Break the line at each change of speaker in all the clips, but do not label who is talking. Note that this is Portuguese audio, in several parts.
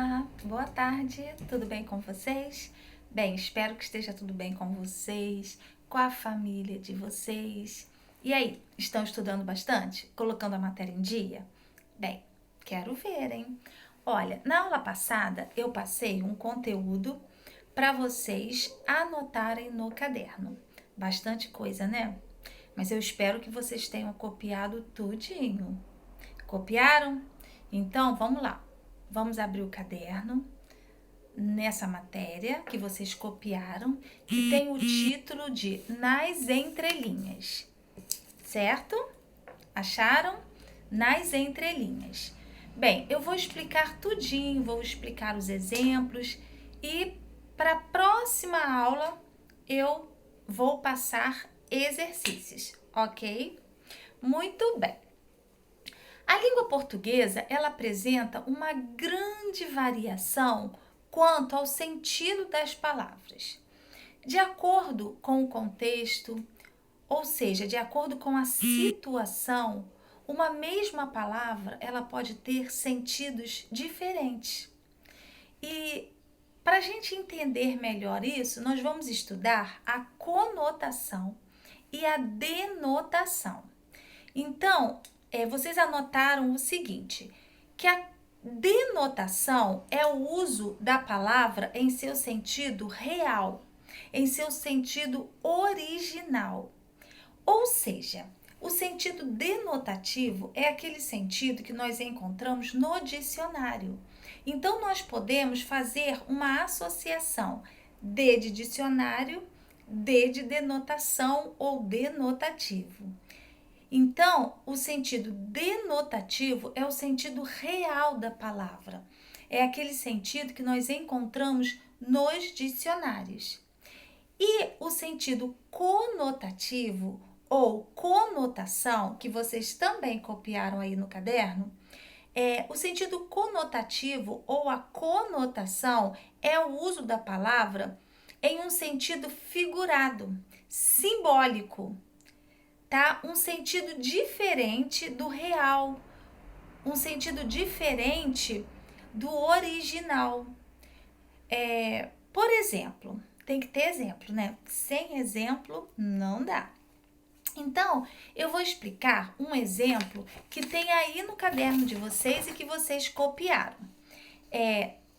Olá, boa tarde, tudo bem com vocês? Bem, espero que esteja tudo bem com vocês, com a família de vocês. E aí, estão estudando bastante? Colocando a matéria em dia? Bem, quero ver, hein? Olha, na aula passada eu passei um conteúdo para vocês anotarem no caderno. Bastante coisa, né? Mas eu espero que vocês tenham copiado tudinho. Copiaram? Então, vamos lá. Vamos abrir o caderno nessa matéria que vocês copiaram, que tem o título de Nas Entrelinhas, certo? Acharam? Nas entrelinhas. Bem, eu vou explicar tudinho, vou explicar os exemplos e para a próxima aula eu vou passar exercícios, ok? Muito bem. A língua portuguesa, ela apresenta uma grande variação quanto ao sentido das palavras. De acordo com o contexto, ou seja, de acordo com a situação, uma mesma palavra, ela pode ter sentidos diferentes. E para a gente entender melhor isso, nós vamos estudar a conotação e a denotação. Então, vocês anotaram o seguinte, que a denotação é o uso da palavra em seu sentido real, em seu sentido original. Ou seja, o sentido denotativo é aquele sentido que nós encontramos no dicionário. Então, nós podemos fazer uma associação de dicionário, de denotação ou denotativo. Então, o sentido denotativo é o sentido real da palavra. É aquele sentido que nós encontramos nos dicionários. E o sentido conotativo ou conotação, que vocês também copiaram aí no caderno, o sentido conotativo ou a conotação é o uso da palavra em um sentido figurado, simbólico. Tá? Um sentido diferente do real, um sentido diferente do original. Por exemplo, tem que ter exemplo, né? Sem exemplo não dá. Então, eu vou explicar um exemplo que tem aí no caderno de vocês e que vocês copiaram.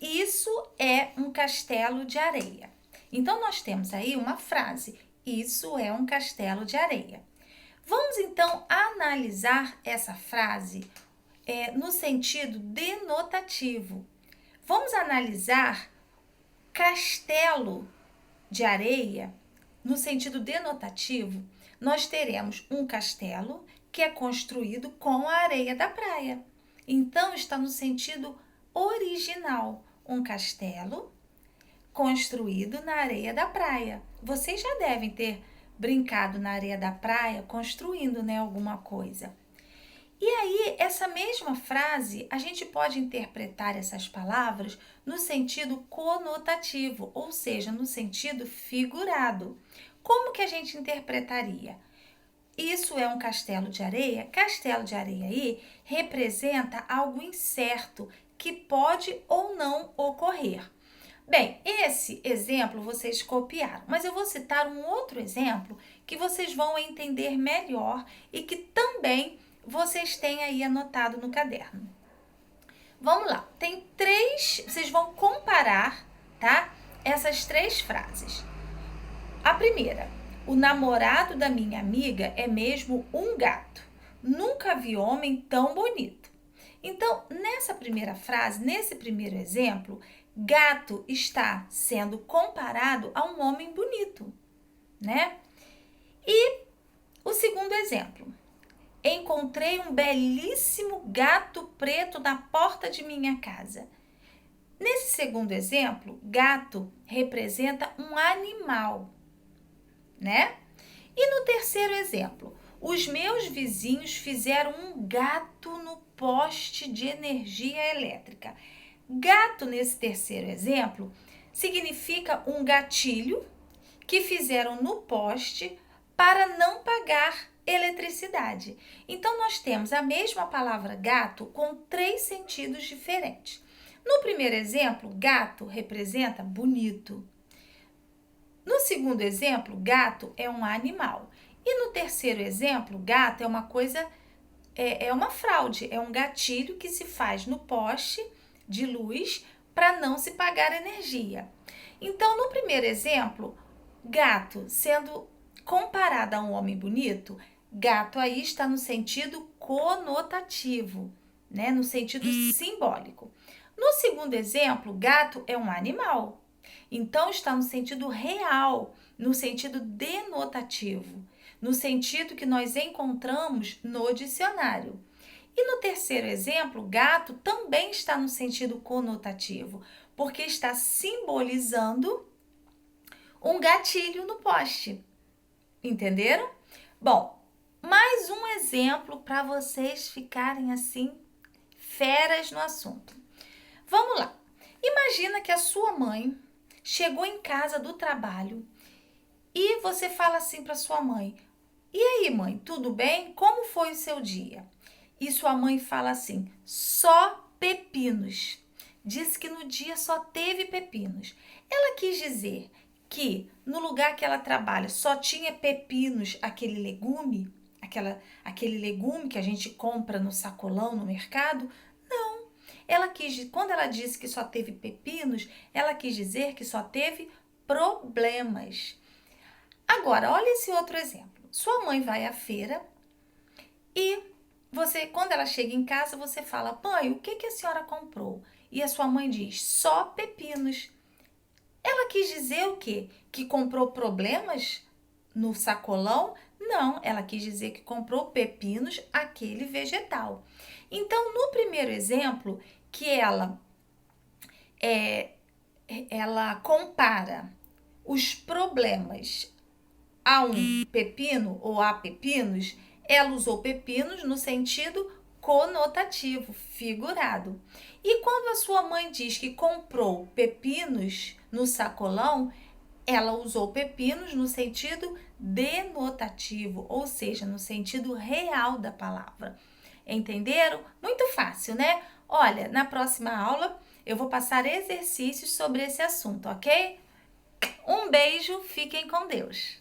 Isso é um castelo de areia. Então, nós temos aí uma frase, isso é um castelo de areia. Vamos então analisar essa frase no sentido denotativo. Vamos analisar castelo de areia no sentido denotativo. Nós teremos um castelo que é construído com a areia da praia. Então, está no sentido original. Um castelo construído na areia da praia. Vocês já devem ter brincado na areia da praia, construindo, né, alguma coisa. E aí, essa mesma frase, a gente pode interpretar essas palavras no sentido conotativo, ou seja, no sentido figurado. Como que a gente interpretaria? Isso é um castelo de areia? Castelo de areia aí representa algo incerto que pode ou não ocorrer. Bem, esse exemplo vocês copiaram, mas eu vou citar um outro exemplo que vocês vão entender melhor e que também vocês têm aí anotado no caderno. Vamos lá, tem três, vocês vão comparar, tá? Essas três frases. A primeira, o namorado da minha amiga é mesmo um gato. Nunca vi homem tão bonito. Então, nessa primeira frase, nesse primeiro exemplo, gato está sendo comparado a um homem bonito, né? E o segundo exemplo. Encontrei um belíssimo gato preto na porta de minha casa. Nesse segundo exemplo, gato representa um animal, né? E no terceiro exemplo, os meus vizinhos fizeram um gato no poste de energia elétrica. Gato, nesse terceiro exemplo, significa um gatilho que fizeram no poste para não pagar eletricidade. Então, nós temos a mesma palavra gato com três sentidos diferentes. No primeiro exemplo, gato representa bonito. No segundo exemplo, gato é um animal. E no terceiro exemplo, gato é uma coisa, é uma fraude, é um gatilho que se faz no poste de luz para não se pagar energia. Então, no primeiro exemplo, gato sendo comparado a um homem bonito, gato aí está no sentido conotativo, né? No sentido simbólico. No segundo exemplo, gato é um animal. Então, está no sentido real, no sentido denotativo, no sentido que nós encontramos no dicionário. E no terceiro exemplo, gato também está no sentido conotativo, porque está simbolizando um gatilho no poste. Entenderam? Bom, mais um exemplo para vocês ficarem assim feras no assunto. Vamos lá. Imagina que a sua mãe chegou em casa do trabalho e você fala assim para sua mãe: "E aí, mãe, tudo bem? Como foi o seu dia?" E sua mãe fala assim: "Só pepinos." Diz que no dia só teve pepinos. Ela quis dizer que no lugar que ela trabalha só tinha pepinos, aquele legume, aquele legume que a gente compra no sacolão no mercado? Não. Quando ela disse que só teve pepinos, ela quis dizer que só teve problemas. Agora, olha esse outro exemplo. Sua mãe vai à feira e quando ela chega em casa, você fala: "Mãe, o que a senhora comprou?" E a sua mãe diz: "Só pepinos." Ela quis dizer o quê? Que comprou problemas no sacolão? Não, ela quis dizer que comprou pepinos, aquele vegetal. Então, no primeiro exemplo, que ela compara os problemas a um pepino ou a pepinos, ela usou pepinos no sentido conotativo, figurado. E quando a sua mãe diz que comprou pepinos no sacolão, ela usou pepinos no sentido denotativo, ou seja, no sentido real da palavra. Entenderam? Muito fácil, né? Olha, na próxima aula eu vou passar exercícios sobre esse assunto, ok? Um beijo, fiquem com Deus.